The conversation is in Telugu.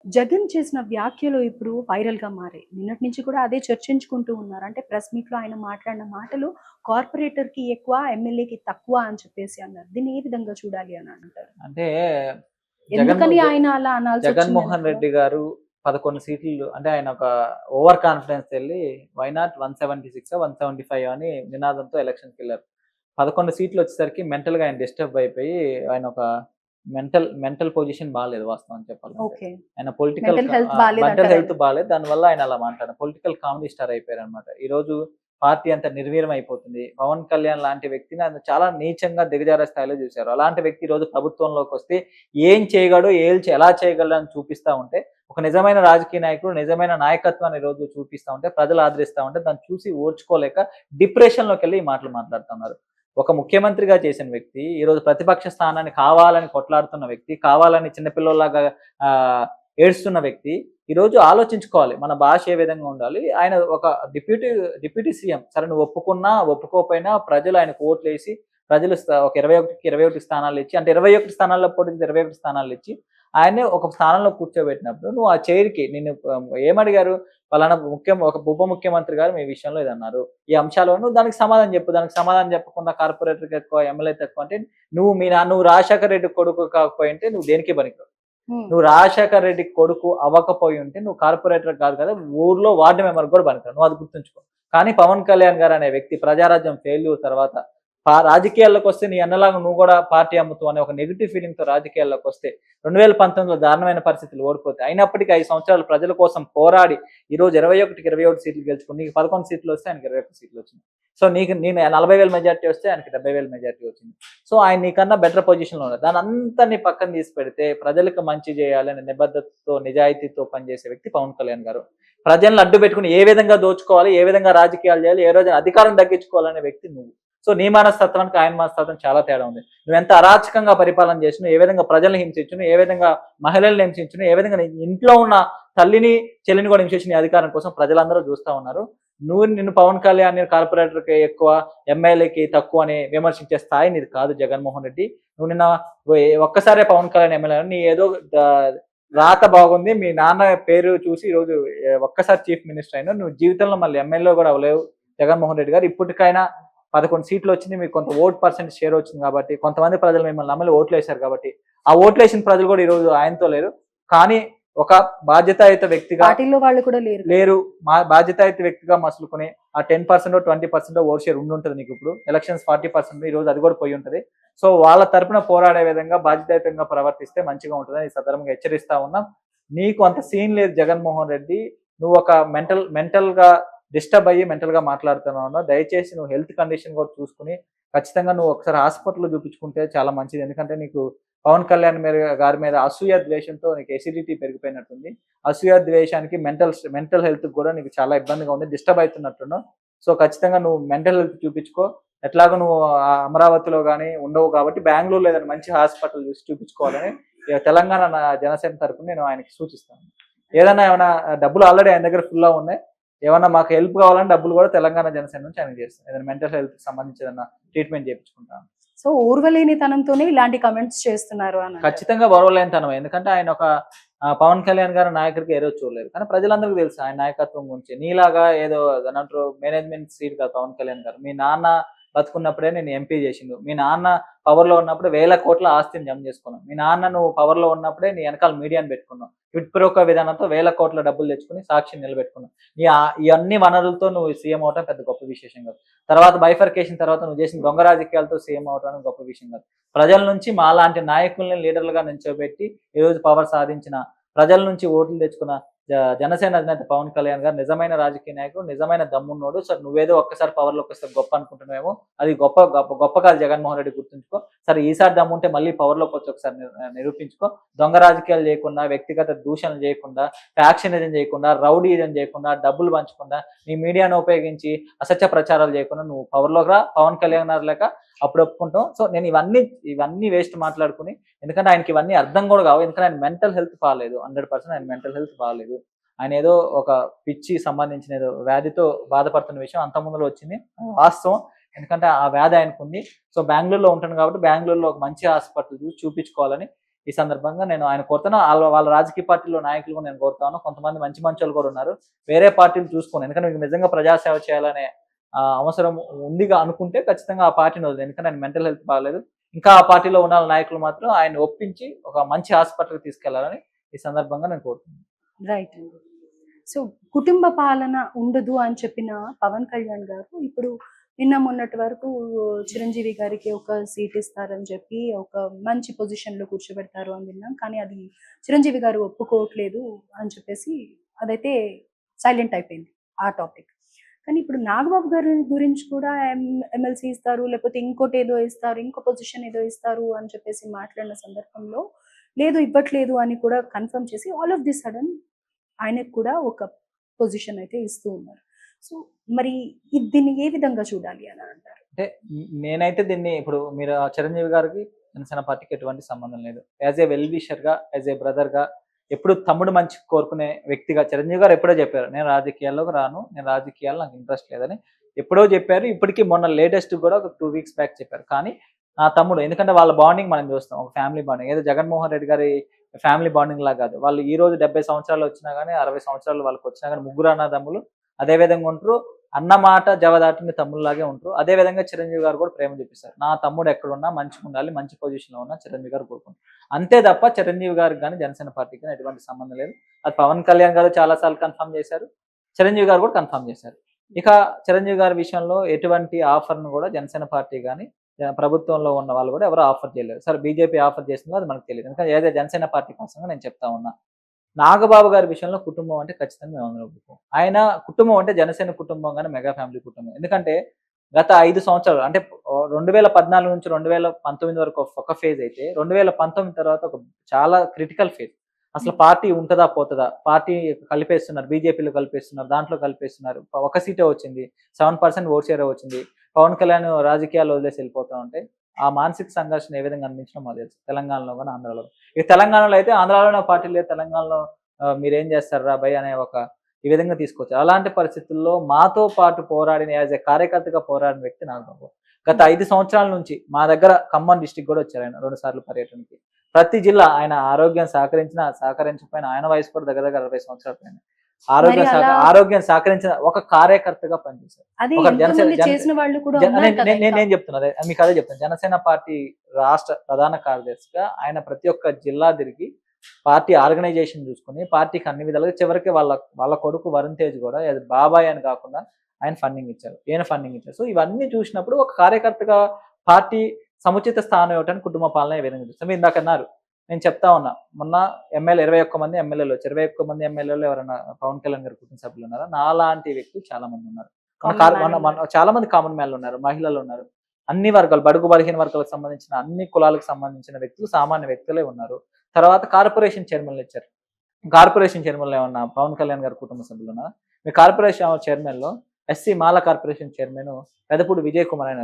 జగన్ చేసిన వ్యాఖ్యలు ఇప్పుడు వైరల్‌గా మారాయి. నిన్నటి నుంచి కూడా అదే చర్చించుకుంటూ ఉన్నారు. అంటే ప్రెస్ మీట్‌లో ఆయన మాట్లాడిన మాటలు కార్పొరేటర్‌కి ఎక్కువ, ఎమ్మెల్యేకి తక్కువ అని చెప్పేసి అన్నారు. దీన్ని ఏ విధంగా చూడాలి అని అంటారు? అంటే జగన్ ఎందుకని జ ఆయన అలా అనాల్సొచ్చింది జగన్మోహన్ వెనకాల? రెడ్డి గారు 11 సీట్లు అంటే ఆయన ఒక ఓవర్ కాన్ఫిడెన్స్ ఎళ్లి వై నాట్ 176 175 అని నినాదంతో ఎలక్షన్‌కెళ్లారు. 11 సీట్లు వచ్చేసరికి మెంటల్‌గా ఆయన డిస్టర్బ్ అయిపోయి ఆయన ఒక మెంటల్ పొజిషన్ బాలేదు వాస్తవానికి చెప్పాలంటే. ఓకే. ఆయన మెంటల్ హెల్త్ మెంటల్ బాలేదంటారాయన? హెల్త్ బాలేదు. దానివల్ల ఆయన అలా మాట్లాడారు. పొలిటికల్ కామెడీ స్టార్ అయిపోయారన్నమాట. ఈరోజు పార్టీ అంతా నిర్వీర్యం అయిపోతుంది. పవన్ కళ్యాణ్ లాంటి వ్యక్తిని ఆయన చాలా నీచంగా దిగజారే స్థాయిలో చూసారు. అలాంటి వ్యక్తి ఈరోజు ప్రభుత్వంలోకొస్తే ఏం చేయగలడు, ఎలా చేయగలడు అని చూపిస్తా ఉంటే, ఒక నిజమైన రాజకీయ నాయకుడు, నిజమైన నాయకత్వాన్ని ఈరోజు చూపిస్తా ఉంటే, ప్రజలు ఆదరిస్తా ఉంటే, దాన్ని చూసి ఓర్చుకోలేక డిప్రెషన్‌లోకెళ్ళి ఈ మాటలు మాట్లాడుతున్నారు. ఒక ముఖ్యమంత్రిగా చేసిన వ్యక్తి, ఈరోజు ప్రతిపక్ష స్థానాన్ని కావాలని కొట్లాడుతున్న వ్యక్తి, కావాలని చిన్న పిల్లోల్లాగా ఆహ్, ఏడుస్తున్న వ్యక్తి, ఈరోజు ఆలోచించుకోవాలి. మన భాష ఏ విధంగా ఉండాలి. ఆయన ఒక డిప్యూటీ సీఎం. సరే నువ్వు ఒప్పుకున్నా, ఒప్పుకోకపోయినా ప్రజలు ఆయనకు ఓట్లేసి, ప్రజలు ఒక 21కి 21 స్థానాలిచ్చి అంటే 21 స్థానాల్లో పోటీకి 21 స్థానాలిచ్చి, ఆయన్నే ఒక స్థానంలో కూర్చోబెట్టినప్పుడు నువ్వు ఆ చైర్‌కి నిన్ను ఏమడిగారు? పలానా ఒక ఉప ముఖ్యమంత్రి గారు మీ విషయంలో ఇదన్నారు. ఈ అంశాలు నువ్వు దానికి సమాధానం చెప్పు. దానికి సమాధానం చెప్పకుండా కార్పొరేటర్‌కి ఎక్కువ, ఎమ్మెల్యే‌కి తక్కువ అంటే నువ్వు రాజశేఖర్ రెడ్డి కొడుకు కాకపోయుంటే నువ్వు దేనికి పనికిరావు. హ్మ్. నువ్వు రాజశేఖర్ రెడ్డి కొడుకు అవ్వకపోయుంటే నువ్వు కార్పొరేటర్ కాదు కదా! ఊర్లో వార్డ్ మెంబర్‌కి కూడా పనికిరావు. నువ్వు అది గుర్తుంచుకో. కానీ పవన్ కళ్యాణ్ గారు అనే వ్యక్తి ప్రజారాజ్యం ఫెయిల్యూర్ తర్వాత రాజకీయాల్లోకొస్తే నీ అన్నలాగా నువ్వు కూడా పార్టీ అమ్ముతావు అనే ఒక నెగెటివ్ ఫీలింగ్‌తో రాజకీయాల్లోకొస్తే 2019లో దారుణమైన పరిస్థితులు ఓడిపోతే అయినప్పటికీ 5 సంవత్సరాలు ప్రజల కోసం పోరాడి ఈరోజు 21కి 21 సీట్లు గెలుచుకొని నీకు 11 సీట్లు వస్తే ఆయనకి 21 సీట్లు వచ్చినాయి. సో నేను 40,000 మెజారిటీ వస్తే ఆయనకి 70,000 మెజారిటీ వచ్చింది. సో ఆయన నీకన్నా బెటర్ పొజిషన్‌లో ఉన్నారు. దానంతటిని పక్కన తీసి పెడితే ప్రజలకు మంచి చేయాలనే నిబద్ధతతో, నిజాయితీతో పనిచేసే వ్యక్తి పవన్ కళ్యాణ్ గారు. ప్రజలను అడ్డు పెట్టుకొని ఏ విధంగా దోచుకోవాలి, ఏ విధంగా రాజకీయాలు చేయాలి, ఏ రోజున అధికారం దక్కించుకోవాలనే వ్యక్తి నువ్వు. సో నీ మనస్తత్వానికి ఆయన మనస్తత్వం చాలా తేడా ఉంది. నువ్వెంత అరాచకంగా పరిపాలన చేసినావు, ఏ విధంగా ప్రజల్ని హింసించినావు, ఏ విధంగా మహిళల్ని హింసించినావు, ఏ విధంగా నీ ఇంట్లో ఉన్న తల్లిని, చెల్లిని కూడా హింసించిన నీ అధికారం కోసం ప్రజలందరూ చూస్తా ఉన్నారు. నిన్ను పవన్ కళ్యాణ్ కార్పొరేటర్‌కి ఎక్కువ, ఎమ్మెల్యేకి తక్కువ అని విమర్శించే స్థాయి నీది కాదు జగన్మోహన్ రెడ్డి. నువ్వు నిన్న ఒక్కసారే పవన్ కళ్యాణ్ ఎమ్మెల్యే నీ ఏదో ద రాత బాగుంది. మీ నాన్న పేరు చూసి ఈరోజు ఒక్కసారి చీఫ్ మినిస్టర్ అయినావు. నువ్వు జీవితంలో మళ్ళీ ఎమ్మెల్యే కూడా అవ్వలేవు జగన్మోహన్ రెడ్డి గారు. ఇప్పటికైనా 11 సీట్లు వచ్చింది. మీకు కొంత ఓట్ పర్సెంట్ షేర్ వచ్చింది కాబట్టి, కొంతమంది ప్రజలు మిమ్మల్ని నమ్మి ఓట్లేశారు కాబట్టి, ఆ ఓట్లేసిన ప్రజలు కూడా ఈరోజు ఆయనతో లేరు. కానీ ఒక బాధ్యతాయుత వ్యక్తిగా పార్టీలో వాళ్ళు కూడా లేరు కదా! లేరు. మా బాధ్యతాయుత వ్యక్తిగా మసులుకొని ఆ 10% 20% ఓట్ షేర్ ఉండుంటది నీకిప్పుడు. ఎలక్షన్స్ 40% ఈరోజు అది కూడా పోయి ఉంటది. సో వాళ్ళ తరపున పోరాడే విధంగా బాధ్యతాయుతంగా ప్రవర్తిస్తే మంచిగా ఉంటదని ఈ సందర్భంగా హెచ్చరిస్తా ఉన్నాం. నీకు అంత సీన్ లేదు జగన్మోహన్ రెడ్డి. నువ్వు ఒక మెంటల్‌గా డిస్టర్బ్ అయ్యి మెంటల్‌గా మాట్లాడుతున్నావు. దయచేసి నువ్వు హెల్త్ కండిషన్ కూడా చూసుకొని ఖచ్చితంగా నువ్వు ఒకసారి హాస్పిటల్‌లో చూపించుకుంటే చాలా మంచిది. ఎందుకంటే నీకు పవన్ కళ్యాణ్ గారి మీద అసూయ, ద్వేషంతో నీకు ఎసిడిటీ పెరిగిపోయినట్టుంది. అసూయ, ద్వేషానికి మెంటల్ హెల్త్‌కి కూడా నీకు చాలా ఇబ్బందిగా ఉంది. డిస్టర్బ్ అయితున్నట్టున్నావు. సో ఖచ్చితంగా నువ్వు మెంటల్ హెల్త్ చూపించుకో. ఎట్లాగో నువ్వు అమరావతిలో గాని ఉండవు కాబట్టి బెంగుళూరులో ఏదైనా మంచి హాస్పిటల్ చూసి చూపించుకోవాలని తెలంగాణ జనసేన తరపున నేను ఆయనకి సూచిస్తాను. ఏమన్నా డబ్బులు ఆల్రెడీ ఆయన దగ్గర ఫుల్‌గా ఉన్నాయి. ఏమన్నా మాకు హెల్ప్ కావాలంటే డబ్బులు కూడా తెలంగాణ జనసేన నుంచి ఆయనకి చేస్తాం. ఏదైనా మెంటల్ హెల్త్‌కి సంబంధించి ఏదైనా ట్రీట్మెంట్ చేపించుకుంటాను. సో, ఓర్వలేనితనంతోనే ఇలాంటి కామెంట్స్ చేస్తున్నారు అని అంటారు. ఖచ్చితంగా ఓర్వలేనితనమే. ఎందుకంటే ఆయన ఒక పవన్ కళ్యాణ్ గారి నాయకుడికి ఏ రోజు చూడలేదు. కానీ ప్రజలందరికీ తెలుసు ఆయన నాయకత్వం గురించి. నీలాగా ఏదో దాన్నేమంటారు మేనేజ్‌మెంట్ సీట్ కాదు పవన్ కళ్యాణ్ గారు. మీ నాన్న బతికున్నప్పుడే నిన్ను ఎంపీ చేసిండు. మీ నాన్న పవర్‌లో ఉన్నప్పుడు వేల కోట్ల ఆస్తిని జమ చేసుకున్నావు. మీ నాన్న నువ్వు పవర్‌లో ఉన్నప్పుడే నీ వెనకాల మీడియాని పెట్టుకున్నావు. క్విడ్ ప్రోకో విధానంతో వేల కోట్ల డబ్బులు తెచ్చుకొని సాక్షిని నిలబెట్టుకున్నావు. ఈ అన్ని వనరులతో నువ్వు సీఎం అవ్వటం పెద్ద గొప్ప విశేషం కాదు. తర్వాత బైఫర్కేషన్ తర్వాత నువ్వు చేసిన దొంగ రాజకీయాలతో సీఎం అవ్వడం గొప్ప విషయం కాదు. ప్రజల నుంచి మాలాంటి నాయకుల్ని లీడర్లుగా నిల్చోబెట్టి ఈరోజు పవర్ సాధించిన, ప్రజల నుంచి ఓట్లు తెచ్చుకున్న జనసేన అధినేత పవన్ కళ్యాణ్ గారు నిజమైన రాజకీయ నాయకుడు, నిజమైన దమ్మున్నోడు. సరే నువ్వేదో ఒక్కసారి పవర్‌లోకి వస్తే గొప్ప అనుకుంటున్నావేమో. అది గొప్ప కాదు జగన్మోహన్ రెడ్డి గుర్తుంచుకో. సరే ఈసారి దమ్ముంటే మళ్ళీ పవర్‌లోకి వచ్చి ఒకసారి నిరూపించుకో. దొంగ రాజకీయాలు చేయకుండా, వ్యక్తిగత దూషణలు చేయకుండా, ఫ్యాక్షనిజం చేయకుండా, రౌడీయిజం చేయకుండా, డబ్బులు పంచకుండా, నీ మీడియాను ఉపయోగించి అసత్య ప్రచారాలు చేయకుండా నువ్వు పవర్‌లోకి రా. పవన్ కళ్యాణ్ గారు లెక్క అప్పుడు ఒప్పుకుంటాం. సో నేను ఇవన్నీ వేస్ట్ మాట్లాడుకొని ఎందుకంటే ఆయనకి ఇవన్నీ అర్థం కూడా కావు. ఎందుకంటే ఆయన మెంటల్ హెల్త్ బాలేదు. 100% ఆయన మెంటల్ హెల్త్ బాలేదు. ఆయన ఏదో ఒక పిచ్చి సంబంధించిన ఏదో వ్యాధితో బాధపడుతున్న విషయం అంతకుముందులో వచ్చింది. వాస్తవం. ఎందుకంటే ఆ వ్యాధి ఆయనకుంది. సో బెంగుళూరులో ఉంటాను కాబట్టి బెంగుళూరులో ఒక మంచి హాస్పిటల్ చూసి చూపించుకోవాలని ఈ సందర్భంగా నేను ఆయన కోరుతాను. వాళ్ళ రాజకీయ పార్టీలో నాయకులు కూడా నేను కోరుతాను. కొంతమంది మంచి మంచోళ్ళు కూడా ఉన్నారు. వేరే పార్టీలు చూసుకోండి. ఎందుకంటే మీకు నిజంగా ప్రజాసేవ చేయాలనే అవసరం ఉందిగా అనుకుంటే ఖచ్చితంగా ఆ పార్టీని వదిలేయండి. ఎందుకంటే ఆయన మెంటల్ హెల్త్ బాగాలేదు. ఇంకా ఆ పార్టీలో ఉన్న నాయకులు మాత్రం ఆయన్ని ఒప్పించి ఒక మంచి హాస్పిటల్‌కి తీసుకెళ్లాలని ఈ సందర్భంగా నేను కోరుతున్నాను. రైట్ అండి. సో, కుటుంబ పాలన ఉండదు అని చెప్పిన పవన్ కళ్యాణ్ గారు ఇప్పుడు నిన్న మొన్నటి వరకు చిరంజీవి గారికి ఒక సీట్ ఇస్తారని చెప్పి ఒక మంచి పొజిషన్‌లో కూర్చోబెడతారు అని విన్నాం. కానీ అది చిరంజీవి గారు ఒప్పుకోవట్లేదు అని చెప్పేసి అదైతే సైలెంట్ అయిపోయింది ఆ టాపిక్. కానీ ఇప్పుడు నాగబాబు గారి గురించి కూడా ఎమ్మెల్సీ ఇస్తారు, లేకపోతే ఇంకోటేదో ఇస్తారు, ఇంకో పొజిషన్ ఏదో ఇస్తారు అని చెప్పేసి మాట్లాడిన సందర్భంలో లేదు ఇవ్వట్లేదు అని కూడా కన్ఫర్మ్ చేసి ఆల్ ఆఫ్ ది సడన్ ఆయనకు కూడా ఒక పొజిషన్ అయితే ఇస్తూ ఉన్నారు. సో, మరి దీన్ని ఏ విధంగా చూడాలి అని అంటారు? అంటే నేనైతే దీన్ని ఇప్పుడు మీరు చిరంజీవి గారికి జనసేన పార్టీకి ఎటువంటి సంబంధం లేదు. యాజ్ ఏ వెల్ విషర్‌గా, యాజ్ ఏ బ్రదర్‌గా ఎప్పుడు తమ్ముడు మంచి కోరుకునే వ్యక్తిగా చిరంజీవి గారు ఎప్పుడో చెప్పారు. నేను రాజకీయాల్లోకి రాను. నేను రాజకీయాల్లో నాకు ఇంట్రెస్ట్ లేదని ఎప్పుడో చెప్పారు. ఇప్పటికి మొన్న లేటెస్ట్ కూడా ఒక 2 వీక్స్ బ్యాక్ చెప్పారు. కానీ నా తమ్ముడు ఎందుకంటే వాళ్ళ బాండింగ్ మనం చూస్తాం. ఒక ఫ్యామిలీ బాండింగ్. ఏదో జగన్మోహన్ రెడ్డి గారి ఫ్యామిలీ బాండింగ్ లాగా కాదు. వాళ్ళు ఈ రోజు 70 సంవత్సరాలు వచ్చినా గాని, 60 సంవత్సరాలు వాళ్ళకొచ్చినా గాని ముగ్గురు అన్నదమ్ములు అదే విధంగా ఉంటరు. అన్న మాట జవదాటిన తమ్ముళ్ళలాగే ఉంటారు. అదే విధంగా చిరంజీవి గారు కూడా ప్రేమ చూపిస్తారు. నా తమ్ముడు ఎక్కడున్నా మంచిగుండాలి, మంచి పొజిషన్‌లో ఉన్నా చిరంజీవి గారు కోరుకుంటారు. అంతే తప్ప చిరంజీవి గారికి గాని, జనసేన పార్టీకి గాని ఎటువంటి సంబంధం లేదు. అది పవన్ కళ్యాణ్ గారు చాలా సార్లు కన్ఫర్మ్ చేశారు. చిరంజీవి గారు కూడా కన్ఫర్మ్ చేశారు. ఇక చిరంజీవి గారి విషయంలో ఎటువంటి ఆఫర్‌ను కూడా జనసేన పార్టీ గాని, ప్రభుత్వంలో ఉన్న వాళ్ళు కూడా ఎవరు ఆఫర్ చేయలేరు. సరే బీజేపీ ఆఫర్ చేసిందో అది మనకు తెలీదు. ఎందుకంటే ఏదో జనసేన పార్టీ కోసంగా నేను చెప్తా ఉన్నా. నాగబాబు గారి విషయంలో కుటుంబం అంటే ఖచ్చితంగా మేమందరం ఒప్పుకోం. ఆయన కుటుంబం అంటే జనసేన కుటుంబం గాని, మెగా ఫ్యామిలీ కుటుంబం. ఎందుకంటే గత 5 సంవత్సరాలు అంటే 2014 నుంచి 2019 వరకు ఒక ఫేజ్ అయితే 2019 తర్వాత ఒక చాలా క్రిటికల్ ఫేజ్. అసలు పార్టీ ఉంటదా? పోతదా? పార్టీ కలిపేస్తున్నారు. బీజేపీలో కలిపేస్తున్నారు. దాంట్లో కలిపేస్తున్నారు. ఒక సీటే వచ్చింది. 7% ఓట్ షేరే వచ్చింది. పవన్ కళ్యాణ్ రాజకీయాల్లో వదిలేసి వెళ్ళిపోతా ఉంటే ఆ మానసిక సంఘర్షణ ఏ విధంగా అనిపించినా మాకు తెలుసు. తెలంగాణలో గాని, ఆంధ్రాలో. ఇక తెలంగాణలో అయితే ఆంధ్రాలోనే పార్టీ లేదు. తెలంగాణలో మీరేం చేస్తార్రా భయ్ అనే ఒక ఈ విధంగా తీసుకొచ్చారు. అలాంటి పరిస్థితుల్లో మాతో పాటు పోరాడిన యాజ్ ఏ కార్యకర్తగా పోరాడిన వ్యక్తి నాగబాబు. గత 5 సంవత్సరాల నుంచి మా దగ్గర ఖమ్మం డిస్ట్రిక్ట్ కూడా వచ్చారు ఆయన 2 సార్లు పర్యటనకి. ప్రతి జిల్లా ఆయన ఆరోగ్యం సహకరించినా, సహకరించకపోయినా ఆయన వయసు కూడా దగ్గర దగ్గర 60 సంవత్సరాల పైన. మరి అలా ఆరోగ్యం సహకరించిన ఒక కార్యకర్తగా పనిచేశారు. అది ఒక ఎంతోమంది చేసిన వాళ్ళు కూడా ఉన్నారు కదా ఇంకా. నేను చెప్తున్నా మీకు అదే చెప్తాను. జనసేన పార్టీ రాష్ట్ర ప్రధాన కార్యదర్శిగా ఆయన ప్రతి ఒక్క జిల్లా తిరిగి పార్టీ ఆర్గనైజేషన్ చూసుకుని పార్టీకి అన్ని విధాలుగా చివరికి వాళ్ళ కొడుకు వరుణ్ తేజ్ కూడా బాబాయ్ అని కాకుండా ఆయన ఫండింగ్ ఇచ్చారు. ఈయన ఫండింగ్ ఇచ్చారు. సో ఇవన్నీ చూసినప్పుడు ఒక కార్యకర్తగా పార్టీ సముచిత స్థానం ఇవ్వడానికి కుటుంబ పాలన ఏ విధంగా చూస్తాం. మీరు ఇందాక అన్నారు. నేను చెప్తా ఉన్నా. మొన్న 21 మంది ఎమ్మెల్యేలు వచ్చారు. 21 మంది ఎమ్మెల్యేలు ఎవరైనా పవన్ కళ్యాణ్ గారి కుటుంబ సభ్యులు ఉన్నారా? నాలాంటి వ్యక్తులు చాలా మంది ఉన్నారు. చాలా మంది కామన్ మ్యాన్లు ఉన్నారు. మహిళలు ఉన్నారు. అన్ని వర్గాలు బడుగు బలహీన వర్గాలకు సంబంధించిన అన్ని కులాలకు సంబంధించిన వ్యక్తులు సామాన్య వ్యక్తులే ఉన్నారు. తర్వాత కార్పొరేషన్ చైర్మన్లు ఇచ్చారు. కార్పొరేషన్ చైర్మన్లు ఏమన్నా పవన్ కళ్యాణ్ గారి కుటుంబ సభ్యులు ఉన్నారా? మీ కార్పొరేషన్ చైర్మన్ లో ఎస్సీ మాల కార్పొరేషన్ చైర్మన్ పెదపూడి విజయ్ కుమార్ ఆయన